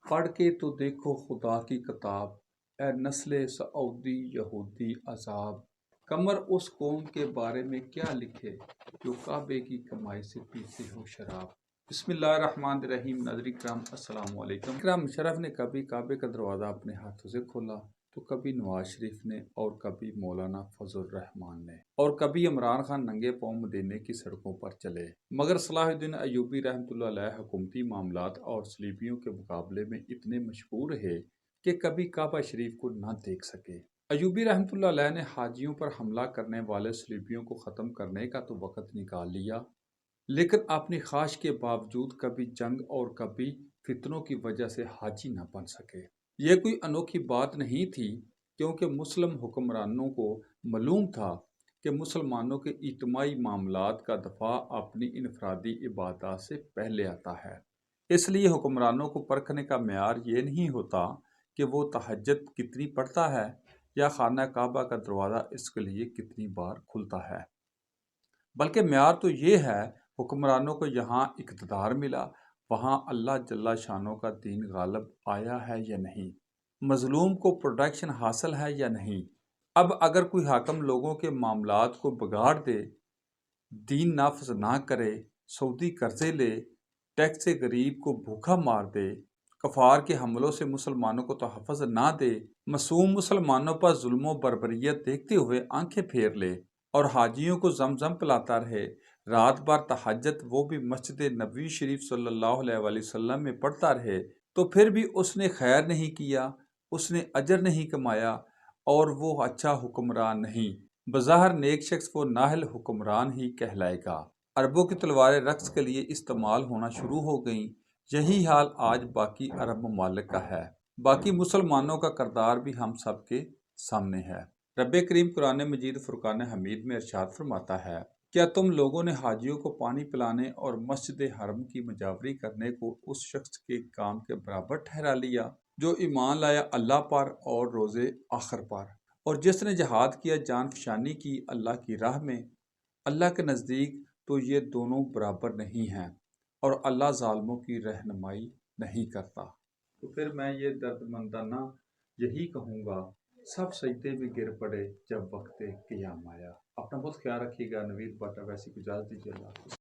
پڑھ کے تو دیکھو خدا کی کتاب، اے نسل سعودی یہودی عذاب، کمر اس قوم کے بارے میں کیا لکھے جو کعبے کی کمائی سے پیتے ہو شراب۔ بسم اللہ الرحمن الرحیم۔ ناظرین کرام السلام علیکم۔ کرام مشرف نے کبھی کعبے کا دروازہ اپنے ہاتھوں سے کھولا تو کبھی نواز شریف نے، اور کبھی مولانا فضل الرحمان نے، اور کبھی عمران خان ننگے پاؤں مدینے کی سڑکوں پر چلے۔ مگر صلاح الدین ایوبی رحمۃ اللہ علیہ حکومتی معاملات اور صلیبیوں کے مقابلے میں اتنے مشہور ہے کہ کبھی کعبہ شریف کو نہ دیکھ سکے۔ ایوبی رحمۃ اللہ علیہ نے حاجیوں پر حملہ کرنے والے صلیبیوں کو ختم کرنے کا تو وقت نکال لیا، لیکن اپنی خواہش کے باوجود کبھی جنگ اور کبھی فتنوں کی وجہ سے حاجی نہ بن سکے۔ یہ کوئی انوکھی بات نہیں تھی، کیونکہ مسلم حکمرانوں کو معلوم تھا کہ مسلمانوں کے اجتماعی معاملات کا دفاع اپنی انفرادی عبادات سے پہلے آتا ہے۔ اس لیے حکمرانوں کو پرکھنے کا معیار یہ نہیں ہوتا کہ وہ تہجد کتنی پڑھتا ہے یا خانہ کعبہ کا دروازہ اس کے لیے کتنی بار کھلتا ہے، بلکہ معیار تو یہ ہے حکمرانوں کو یہاں اقتدار ملا، وہاں اللہ جل شانہ کا دین غالب آیا ہے یا نہیں، مظلوم کو پروٹیکشن حاصل ہے یا نہیں۔ اب اگر کوئی حاکم لوگوں کے معاملات کو بگاڑ دے، دین نافذ نہ کرے، سعودی قرضے لے، ٹیکس سے غریب کو بھوکا مار دے، کفار کے حملوں سے مسلمانوں کو تحفظ نہ دے، معصوم مسلمانوں پر ظلم و بربریت دیکھتے ہوئے آنکھیں پھیر لے، اور حاجیوں کو زمزم پلاتا رہے، رات بھر تہجد وہ بھی مسجد نبوی شریف صلی اللہ علیہ وآلہ وسلم میں پڑھتا رہے، تو پھر بھی اس نے خیر نہیں کیا، اس نے اجر نہیں کمایا، اور وہ اچھا حکمران نہیں۔ بظاہر نیک شخص وہ نااہل حکمران ہی کہلائے گا۔ عربوں کی تلواریں رقص کے لیے استعمال ہونا شروع ہو گئیں۔ یہی حال آج باقی عرب ممالک کا ہے۔ باقی مسلمانوں کا کردار بھی ہم سب کے سامنے ہے۔ رب کریم قرآن مجید فرقان حمید میں ارشاد فرماتا ہے، کیا تم لوگوں نے حاجیوں کو پانی پلانے اور مسجد حرم کی مجاوری کرنے کو اس شخص کے کام کے برابر ٹھہرا لیا جو ایمان لایا اللہ پر اور روز آخر پر، اور جس نے جہاد کیا، جان فشانی کی اللہ کی راہ میں؟ اللہ کے نزدیک تو یہ دونوں برابر نہیں ہیں، اور اللہ ظالموں کی رہنمائی نہیں کرتا۔ تو پھر میں یہ درد مندانہ یہی کہوں گا، سب سجدے میں گر پڑے جب وقت قیام آیا۔ اپنا بہت خیال رکھیے گا۔ نوید بٹا ویسی کو اجازت دیجیے۔ اللہ حافظ۔